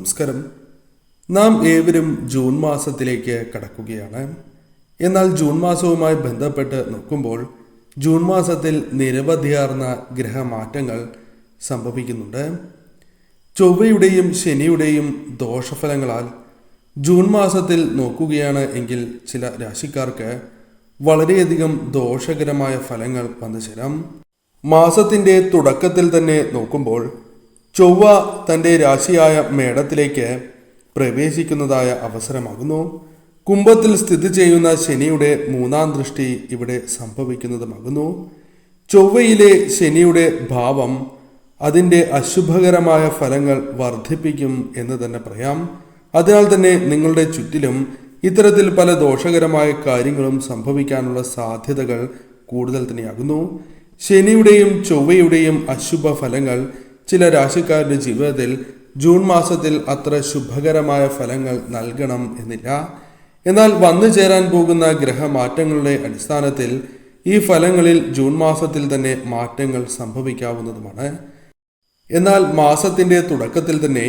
നമസ്കാരം. നാം ഏവരും ജൂൺ മാസത്തിലേക്ക് കടക്കുകയാണ്. എന്നാൽ ജൂൺ മാസവുമായി ബന്ധപ്പെട്ട് നോക്കുമ്പോൾ ജൂൺ മാസത്തിൽ നിരവധിയാർന്ന ഗ്രഹമാറ്റങ്ങൾ സംഭവിക്കുന്നുണ്ട്. ചൊവ്വയുടെയും ശനിയുടെയും ദോഷഫലങ്ങളാൽ ജൂൺ മാസത്തിൽ നോക്കുകയാണ് എങ്കിൽ ചില രാശിക്കാർക്ക് വളരെയധികം ദോഷകരമായ ഫലങ്ങൾ വന്നു ചേരാം. മാസത്തിൻ്റെ തുടക്കത്തിൽ തന്നെ നോക്കുമ്പോൾ ചൊവ്വ തൻ്റെ രാശിയായ മേടത്തിലേക്ക് പ്രവേശിക്കുന്നതായ അവസരമാകുന്നു. കുംഭത്തിൽ സ്ഥിതി ചെയ്യുന്ന ശനിയുടെ മൂന്നാം ദൃഷ്ടി ഇവിടെ സംഭവിക്കുന്നതുമാകുന്നു. ചൊവ്വയിലെ ശനിയുടെ ഭാവം അതിൻ്റെ അശുഭകരമായ ഫലങ്ങൾ വർദ്ധിപ്പിക്കും എന്ന് തന്നെ പറയാം. അതിനാൽ തന്നെ നിങ്ങളുടെ ചുറ്റിലും ഇത്തരത്തിൽ പല ദോഷകരമായ കാര്യങ്ങളും സംഭവിക്കാനുള്ള സാധ്യതകൾ കൂടുതൽ തന്നെയാകുന്നു. ശനിയുടെയും ചൊവ്വയുടെയും അശുഭ ഫലങ്ങൾ ചില രാശിക്കാരുടെ ജീവിതത്തിൽ ജൂൺ മാസത്തിൽ അത്ര ശുഭകരമായ ഫലങ്ങൾ നൽകണം എന്നില്ല. എന്നാൽ വന്നു ചേരാൻ പോകുന്ന ഗ്രഹമാറ്റങ്ങളുടെ അടിസ്ഥാനത്തിൽ ഈ ഫലങ്ങളിൽ ജൂൺ മാസത്തിൽ തന്നെ മാറ്റങ്ങൾ സംഭവിക്കാവുന്നതുമാണ്. എന്നാൽ മാസത്തിൻ്റെ തുടക്കത്തിൽ തന്നെ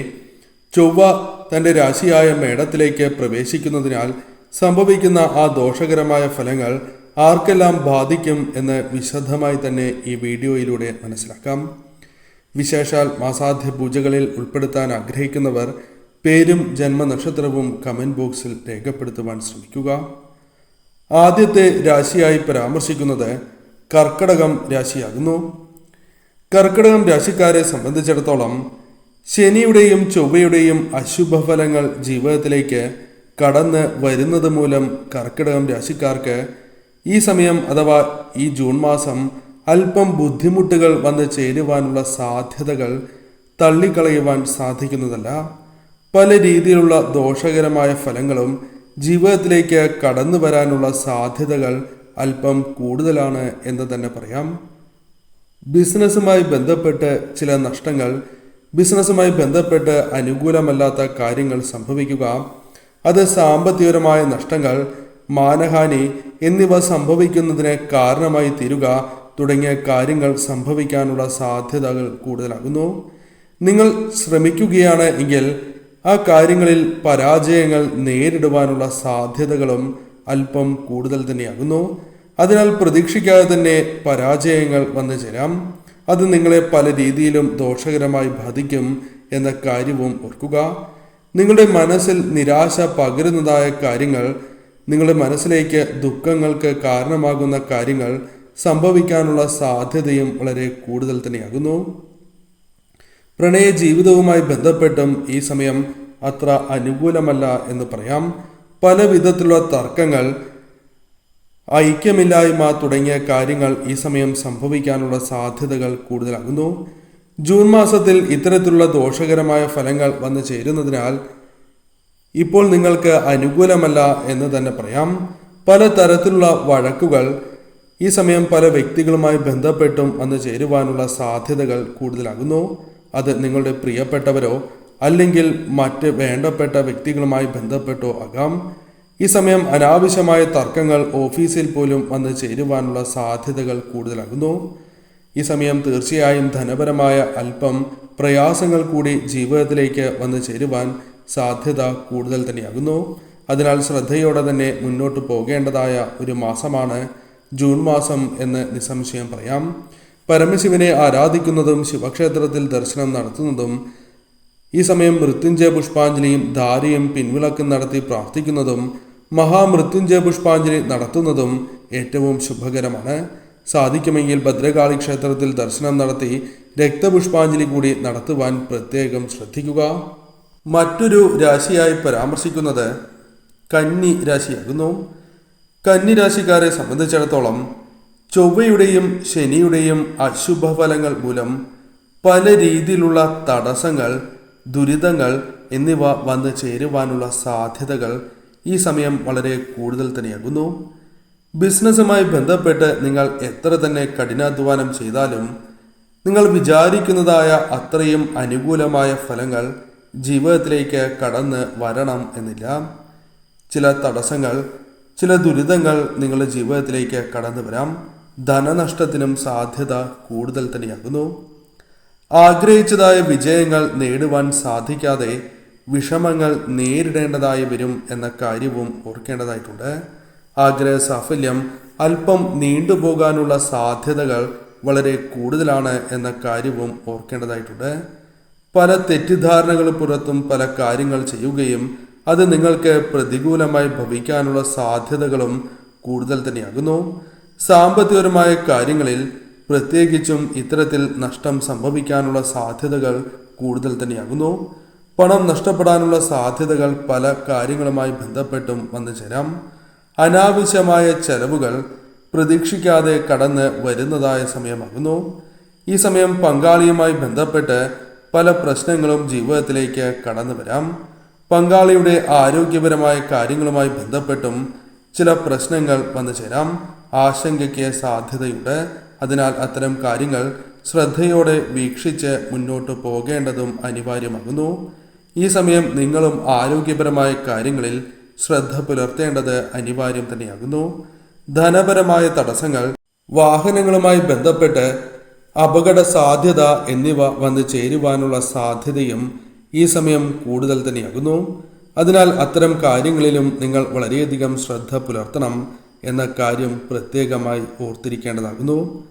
ചൊവ്വ തൻ്റെ രാശിയായ മേടത്തിലേക്ക് പ്രവേശിക്കുന്നതിനാൽ സംഭവിക്കുന്ന ആ ദോഷകരമായ ഫലങ്ങൾ ആർക്കെല്ലാം ബാധിക്കും എന്ന് വിശദമായി തന്നെ ഈ വീഡിയോയിലൂടെ മനസ്സിലാക്കാം. വിശേഷാൽ മാസാദ്യ പൂജകളിൽ ഉൾപ്പെടുത്താൻ ആഗ്രഹിക്കുന്നവർ പേരും ജന്മനക്ഷത്രവും കമൻറ്റ് ബോക്സിൽ രേഖപ്പെടുത്തുവാൻ ശ്രമിക്കുക. ആദ്യത്തെ രാശിയായി പരാമർശിക്കുന്നത് കർക്കടകം രാശിയാകുന്നു. കർക്കടകം രാശിക്കാരെ സംബന്ധിച്ചിടത്തോളം ശനിയുടെയും ചൊവ്വയുടെയും അശുഭഫലങ്ങൾ ജീവിതത്തിലേക്ക് കടന്ന് വരുന്നത് മൂലം കർക്കിടകം രാശിക്കാർക്ക് ഈ സമയം അഥവാ ഈ ജൂൺ മാസം അല്പം ബുദ്ധിമുട്ടുകൾ വന്ന് ചേരുവാനുള്ള സാധ്യതകൾ തള്ളിക്കളയുവാൻ സാധിക്കുന്നതല്ല. പല രീതിയിലുള്ള ദോഷകരമായ ഫലങ്ങളും ജീവിതത്തിലേക്ക് കടന്നു വരാനുള്ള സാധ്യതകൾ അല്പം കൂടുതലാണ് എന്ന് തന്നെ പറയാം. ബിസിനസ്സുമായി ബന്ധപ്പെട്ട് ചില നഷ്ടങ്ങൾ, ബിസിനസ്സുമായി ബന്ധപ്പെട്ട് അനുകൂലമല്ലാത്ത കാര്യങ്ങൾ സംഭവിക്കുക, അത് സാമ്പത്തികപരമായ നഷ്ടങ്ങൾ, മാനഹാനി എന്നിവ സംഭവിക്കുന്നതിന് കാരണമായി തീരുക തുടങ്ങിയ കാര്യങ്ങൾ സംഭവിക്കാനുള്ള സാധ്യതകൾ കൂടുതലാകുന്നു. നിങ്ങൾ ശ്രമിക്കുകയാണ് എങ്കിൽ ആ കാര്യങ്ങളിൽ പരാജയങ്ങൾ നേരിടുവാനുള്ള സാധ്യതകളും അല്പം കൂടുതൽ തന്നെയാകുന്നു. അതിനാൽ പ്രതീക്ഷിക്കാതെ തന്നെ പരാജയങ്ങൾ വന്നു ചേരാം. അത് നിങ്ങളെ പല രീതിയിലും ദോഷകരമായി ബാധിക്കും എന്ന കാര്യവും ഓർക്കുക. നിങ്ങളുടെ മനസ്സിൽ നിരാശ പകരുന്നതായ കാര്യങ്ങൾ, നിങ്ങളുടെ മനസ്സിലേക്ക് ദുഃഖങ്ങൾക്ക് കാരണമാകുന്ന കാര്യങ്ങൾ സംഭവിക്കാനുള്ള സാധ്യതയും വളരെ കൂടുതൽ തന്നെയാകുന്നു. പ്രണയ ജീവിതവുമായി ബന്ധപ്പെട്ടും ഈ സമയം അത്ര അനുകൂലമല്ല എന്ന് പറയാം. പല വിധത്തിലുള്ള തർക്കങ്ങൾ, ഐക്യമില്ലായ്മ തുടങ്ങിയ കാര്യങ്ങൾ ഈ സമയം സംഭവിക്കാനുള്ള സാധ്യതകൾ കൂടുതലാകുന്നു. ജൂൺ മാസത്തിൽ ഇത്തരത്തിലുള്ള ദോഷകരമായ ഫലങ്ങൾ വന്നു ചേരുന്നതിനാൽ ഇപ്പോൾ നിങ്ങൾക്ക് അനുകൂലമല്ല എന്ന് തന്നെ പറയാം. പല തരത്തിലുള്ള വഴക്കുകൾ ഈ സമയം പല വ്യക്തികളുമായി ബന്ധപ്പെട്ടും വന്നു ചേരുവാനുള്ള സാധ്യതകൾ കൂടുതലാകുന്നു. അത് നിങ്ങളുടെ പ്രിയപ്പെട്ടവരോ അല്ലെങ്കിൽ മറ്റ് വേണ്ടപ്പെട്ട വ്യക്തികളുമായി ബന്ധപ്പെട്ടോ ആകാം. ഈ സമയം അനാവശ്യമായ തർക്കങ്ങൾ ഓഫീസിൽ പോലും വന്ന് ചേരുവാനുള്ള സാധ്യതകൾ കൂടുതലാകുന്നു. ഈ സമയം തീർച്ചയായും ധനപരമായ അല്പം പ്രയാസങ്ങൾ കൂടി ജീവിതത്തിലേക്ക് വന്ന് ചേരുവാൻ സാധ്യത കൂടുതൽ തന്നെയാകുന്നു. അതിനാൽ ശ്രദ്ധയോടെ തന്നെ മുന്നോട്ട് പോകേണ്ടതായ ഒരു മാസമാണ് ജൂൺ മാസം എന്ന് നിസ്സംശയം പറയാം. പരമശിവനെ ആരാധിക്കുന്നതും ശിവക്ഷേത്രത്തിൽ ദർശനം നടത്തുന്നതും ഈ സമയം മൃത്യുഞ്ജയ പുഷ്പാഞ്ജലിയും ധാരയും പിൻവിളക്കും നടത്തി പ്രാർത്ഥിക്കുന്നതും മഹാമൃത്യുഞ്ജയ പുഷ്പാഞ്ജലി നടത്തുന്നതും ഏറ്റവും ശുഭകരമാണ്. സാധിക്കുമെങ്കിൽ ഭദ്രകാളി ക്ഷേത്രത്തിൽ ദർശനം നടത്തി രക്തപുഷ്പാഞ്ജലി കൂടി നടത്തുവാൻ പ്രത്യേകം ശ്രദ്ധിക്കുക. മറ്റൊരു രാശിയായി പരാമർശിക്കുന്നത് കന്നി രാശിയാകുന്നു. കന്നി രാശിക്കാരെ സംബന്ധിച്ചിടത്തോളം ചൊവ്വയുടെയും ശനിയുടെയും അശുഭഫലങ്ങൾ മൂലം പല രീതിയിലുള്ള തടസ്സങ്ങൾ, ദുരിതങ്ങൾ എന്നിവ വന്നു ചേരുവാനുള്ള സാധ്യതകൾ ഈ സമയം വളരെ കൂടുതൽ തന്നെയാകുന്നു. ബിസിനസ്സുമായി ബന്ധപ്പെട്ട് നിങ്ങൾ എത്ര തന്നെ കഠിനാധ്വാനം ചെയ്താലും നിങ്ങൾ വിചാരിക്കുന്നതായ അത്രയും അനുകൂലമായ ഫലങ്ങൾ ജീവിതത്തിലേക്ക് കടന്ന് വരണം എന്നില്ല. ചില തടസ്സങ്ങൾ, ചില ദുരിതങ്ങൾ നിങ്ങളുടെ ജീവിതത്തിലേക്ക് കടന്നു വരാം. ധനനഷ്ടത്തിനും സാധ്യത കൂടുതൽ തന്നെയാകുന്നു. ആഗ്രഹിച്ചതായ വിജയങ്ങൾ നേടുവാൻ സാധിക്കാതെ വിഷമങ്ങൾ നേരിടേണ്ടതായി വരും എന്ന കാര്യവും ഓർക്കേണ്ടതായിട്ടുണ്ട്. ആഗ്രഹ സാഫല്യം അല്പം നീണ്ടുപോകാനുള്ള സാധ്യതകൾ വളരെ കൂടുതലാണ് എന്ന കാര്യവും ഓർക്കേണ്ടതായിട്ടുണ്ട്. പല തെറ്റിദ്ധാരണകൾ പുറത്തും പല കാര്യങ്ങൾ ചെയ്യുകയും അത് നിങ്ങൾക്ക് പ്രതികൂലമായി ഭവിക്കാനുള്ള സാധ്യതകളും കൂടുതൽ തന്നെയാകുന്നു. സാമ്പത്തികപരമായ കാര്യങ്ങളിൽ പ്രത്യേകിച്ചും ഇത്തരത്തിൽ നഷ്ടം സംഭവിക്കാനുള്ള സാധ്യതകൾ കൂടുതൽ തന്നെയാകുന്നു. പണം നഷ്ടപ്പെടാനുള്ള സാധ്യതകൾ പല കാര്യങ്ങളുമായി ബന്ധപ്പെട്ടും വന്നു ചേരാം. അനാവശ്യമായ ചെലവുകൾ പ്രതീക്ഷിക്കാതെ കടന്ന് വരുന്നതായ സമയമാകുന്നു. ഈ സമയം പങ്കാളിയുമായി ബന്ധപ്പെട്ട് പല പ്രശ്നങ്ങളും ജീവിതത്തിലേക്ക് കടന്നു വരാം. പങ്കാളിയുടെ ആരോഗ്യപരമായ കാര്യങ്ങളുമായി ബന്ധപ്പെട്ടും ചില പ്രശ്നങ്ങൾ വന്നു ചേരാം. ആശങ്കയ്ക്ക് സാധ്യതയുണ്ട്. അതിനാൽ അത്തരം കാര്യങ്ങൾ ശ്രദ്ധയോടെ വീക്ഷിച്ച് മുന്നോട്ട് പോകേണ്ടതും അനിവാര്യമാകുന്നു. ഈ സമയം നിങ്ങളും ആരോഗ്യപരമായ കാര്യങ്ങളിൽ ശ്രദ്ധ പുലർത്തേണ്ടത് അനിവാര്യം തന്നെയാകുന്നു. ധനപരമായ തടസ്സങ്ങൾ, വാഹനങ്ങളുമായി ബന്ധപ്പെട്ട് അപകട സാധ്യത എന്നിവ വന്നു ചേരുവാനുള്ള സാധ്യതയും ഈ സമയം കൂടുതൽ തന്നെയാകുന്നു. അതിനാൽ അത്തരം കാര്യങ്ങളിലും നിങ്ങൾ വളരെയധികം ശ്രദ്ധ പുലർത്തണം എന്ന കാര്യം പ്രത്യേകമായി ഓർത്തിരിക്കേണ്ടതാകുന്നു.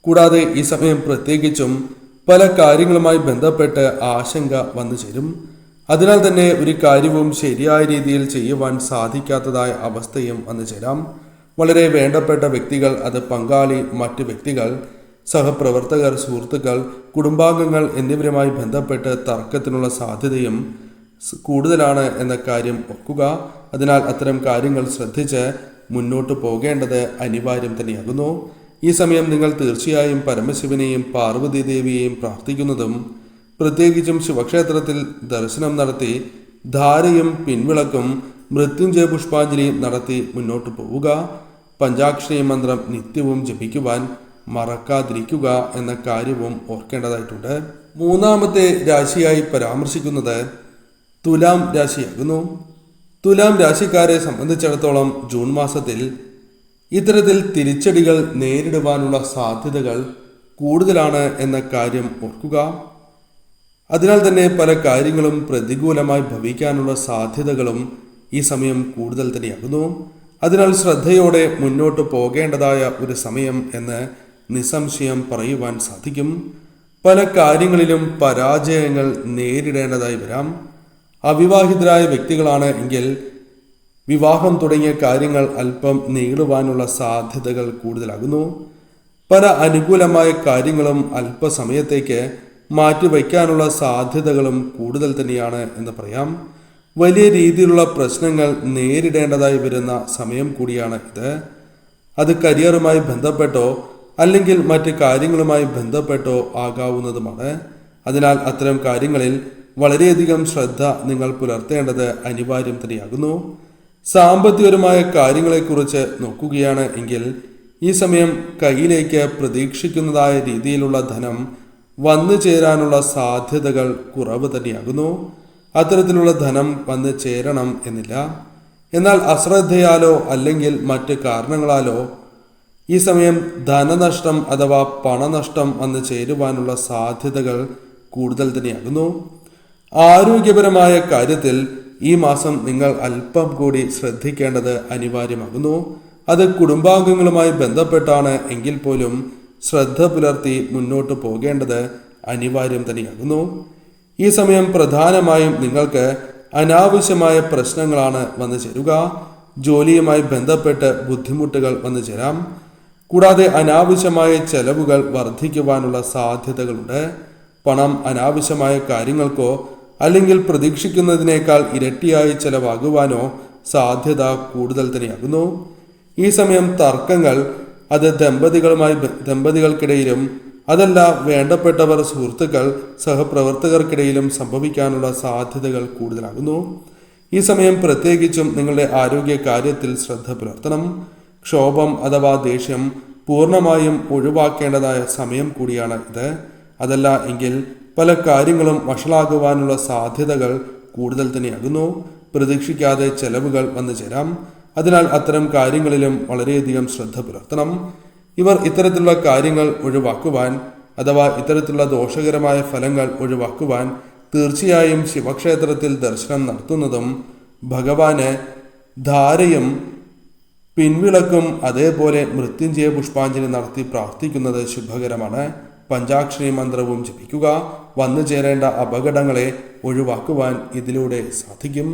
കൂടാതെ ഈ സമയം പ്രത്യേകിച്ചും പല കാര്യങ്ങളുമായി ബന്ധപ്പെട്ട് ആശങ്ക വന്നു ചേരും. അതിനാൽ തന്നെ ഒരു കാര്യവും ശരിയായ രീതിയിൽ ചെയ്യുവാൻ സാധിക്കാത്തതായ അവസ്ഥയും വന്നു ചേരാം. വളരെ വേണ്ടപ്പെട്ട വ്യക്തികൾ, അത് പങ്കാളി, മറ്റ് വ്യക്തികൾ, സഹപ്രവർത്തകർ, സുഹൃത്തുക്കൾ, കുടുംബാംഗങ്ങൾ എന്നിവരുമായി ബന്ധപ്പെട്ട് തർക്കത്തിനുള്ള സാധ്യതയും കൂടുതലാണ് എന്ന കാര്യം ഓർക്കുക. അതിനാൽ അത്തരം കാര്യങ്ങൾ ശ്രദ്ധിച്ച് മുന്നോട്ട് പോകേണ്ടത് അനിവാര്യം തന്നെയാകുന്നു. ഈ സമയം നിങ്ങൾ തീർച്ചയായും പരമശിവനെയും പാർവതി ദേവിയെയും പ്രാർത്ഥിക്കുന്നതും പ്രത്യേകിച്ചും ശിവക്ഷേത്രത്തിൽ ദർശനം നടത്തി ധാരയും പിൻവിളക്കും മൃത്യുഞ്ജയ പുഷ്പാഞ്ജലിയും നടത്തി മുന്നോട്ട് പോവുക. പഞ്ചാക്ഷരി മന്ത്രം നിത്യവും ജപിക്കുവാൻ മറക്കാതിരിക്കുക എന്ന കാര്യവും ഓർക്കേണ്ടതായിട്ടുണ്ട്. മൂന്നാമത്തെ രാശിയായി പരാമർശിക്കുന്നത് തുലാം രാശിയാകുന്നു. തുലാം രാശിക്കാരെ സംബന്ധിച്ചിടത്തോളം ജൂൺ മാസത്തിൽ ഇത്തരത്തിൽ തിരിച്ചടികൾ നേരിടുവാനുള്ള സാധ്യതകൾ കൂടുതലാണ് എന്ന കാര്യം ഓർക്കുക. അതിനാൽ തന്നെ പല കാര്യങ്ങളും പ്രതികൂലമായി ഭവിക്കാനുള്ള സാധ്യതകളും ഈ സമയം കൂടുതൽ തന്നെയാകുന്നു. അതിനാൽ ശ്രദ്ധയോടെ മുന്നോട്ട് പോകേണ്ടതായ ഒരു സമയം എന്ന് നിസ്സംശയം പറയുവാൻ സാധിക്കും. പല കാര്യങ്ങളിലും പരാജയങ്ങൾ നേരിടേണ്ടതായി വരാം. അവിവാഹിതരായ വ്യക്തികളാണ് എങ്കിൽ വിവാഹം തുടങ്ങിയ കാര്യങ്ങൾ അല്പം നീളുവാനുള്ള സാധ്യതകൾ കൂടുതലാകുന്നു. പല അനുകൂലമായ കാര്യങ്ങളും അല്പസമയത്തേക്ക് മാറ്റിവയ്ക്കാനുള്ള സാധ്യതകളും കൂടുതൽ തന്നെയാണ് എന്ന് പറയാം. വലിയ രീതിയിലുള്ള പ്രശ്നങ്ങൾ നേരിടേണ്ടതായി വരുന്ന സമയം കൂടിയാണ് ഇത്. അത് കരിയറുമായി ബന്ധപ്പെട്ടോ അല്ലെങ്കിൽ മറ്റ് കാര്യങ്ങളുമായി ബന്ധപ്പെട്ടോ ആകാവുന്നതുമാണ്. അതിനാൽ അത്തരം കാര്യങ്ങളിൽ വളരെയധികം ശ്രദ്ധ നിങ്ങൾ പുലർത്തേണ്ടത് അനിവാര്യം തന്നെയാകുന്നു. സാമ്പത്തികപരമായ കാര്യങ്ങളെക്കുറിച്ച് നോക്കുകയാണ് എങ്കിൽ ഈ സമയം കയ്യിലേക്ക് പ്രതീക്ഷിക്കുന്നതായ രീതിയിലുള്ള ധനം വന്നു ചേരാനുള്ള സാധ്യതകൾ കുറവ് തന്നെയാകുന്നു. അത്തരത്തിലുള്ള ധനം വന്നു ചേരണം എന്നില്ല. എന്നാൽ അശ്രദ്ധയാലോ അല്ലെങ്കിൽ മറ്റ് കാരണങ്ങളാലോ ഈ സമയം ധനനഷ്ടം അഥവാ പണനഷ്ടം വന്നു ചേരുവാനുള്ള സാധ്യതകൾ കൂടുതൽ തന്നെയാകുന്നു. ആരോഗ്യപരമായ കാര്യത്തിൽ ഈ മാസം നിങ്ങൾ അല്പം കൂടി ശ്രദ്ധിക്കേണ്ടത് അനിവാര്യമാകുന്നു. അത് കുടുംബാംഗങ്ങളുമായി ബന്ധപ്പെട്ടാണ് എങ്കിൽ പോലും ശ്രദ്ധ പുലർത്തി മുന്നോട്ട് പോകേണ്ടത് അനിവാര്യം തന്നെയാകുന്നു. ഈ സമയം പ്രധാനമായും നിങ്ങൾക്ക് അനാവശ്യമായ പ്രശ്നങ്ങളാണ് വന്നു ചേരുക. ജോലിയുമായി ബന്ധപ്പെട്ട് ബുദ്ധിമുട്ടുകൾ വന്നു ചേരാം. കൂടാതെ അനാവശ്യമായ ചെലവുകൾ വർദ്ധിക്കുവാനുള്ള സാധ്യതകളുണ്ട്. പണം അനാവശ്യമായ കാര്യങ്ങൾക്കോ അല്ലെങ്കിൽ പ്രതീക്ഷിക്കുന്നതിനേക്കാൾ ഇരട്ടിയായി ചെലവാകുവാനോ സാധ്യത കൂടുതൽ തന്നെയാകുന്നു. ഈ സമയം തർക്കങ്ങൾ അത് ദമ്പതികൾക്കിടയിലും അതല്ല വേണ്ടപ്പെട്ടവർ, സുഹൃത്തുക്കൾ, സഹപ്രവർത്തകർക്കിടയിലും സംഭവിക്കാനുള്ള സാധ്യതകൾ കൂടുതലാകുന്നു. ഈ സമയം പ്രത്യേകിച്ചും നിങ്ങളുടെ ആരോഗ്യ കാര്യത്തിൽ ശ്രദ്ധ പുലർത്തണം. ക്ഷോഭം അഥവാ ദേഷ്യം പൂർണ്ണമായും ഒഴിവാക്കേണ്ടതായ സമയം കൂടിയാണ് ഇത്. അതല്ല എങ്കിൽ പല കാര്യങ്ങളും വഷളാകുവാനുള്ള സാധ്യതകൾ കൂടുതൽ തന്നെയാകുന്നു. പ്രതീക്ഷിക്കാതെ ചെലവുകൾ വന്നു ചേരാം. അതിനാൽ അത്തരം കാര്യങ്ങളിലും വളരെയധികം ശ്രദ്ധ പുലർത്തണം. ഇവർ ഇത്തരത്തിലുള്ള കാര്യങ്ങൾ ഒഴിവാക്കുവാൻ അഥവാ ഇത്തരത്തിലുള്ള ദോഷകരമായ ഫലങ്ങൾ ഒഴിവാക്കുവാൻ തീർച്ചയായും ശിവക്ഷേത്രത്തിൽ ദർശനം നടത്തുന്നതും ഭഗവാന് ധാരയും പിൻവിളക്കും അതേപോലെ മൃത്യുഞ്ജയ പുഷ്പാഞ്ജലി നടത്തി പ്രാർത്ഥിക്കുന്നത് ശുഭകരമാണ്. പഞ്ചാക്ഷരി മന്ത്രവും ജപിക്കുക. വന്നു ചേരേണ്ട അപകടങ്ങളെ ഒഴിവാക്കുവാൻ ഇതിലൂടെ സാധിക്കും.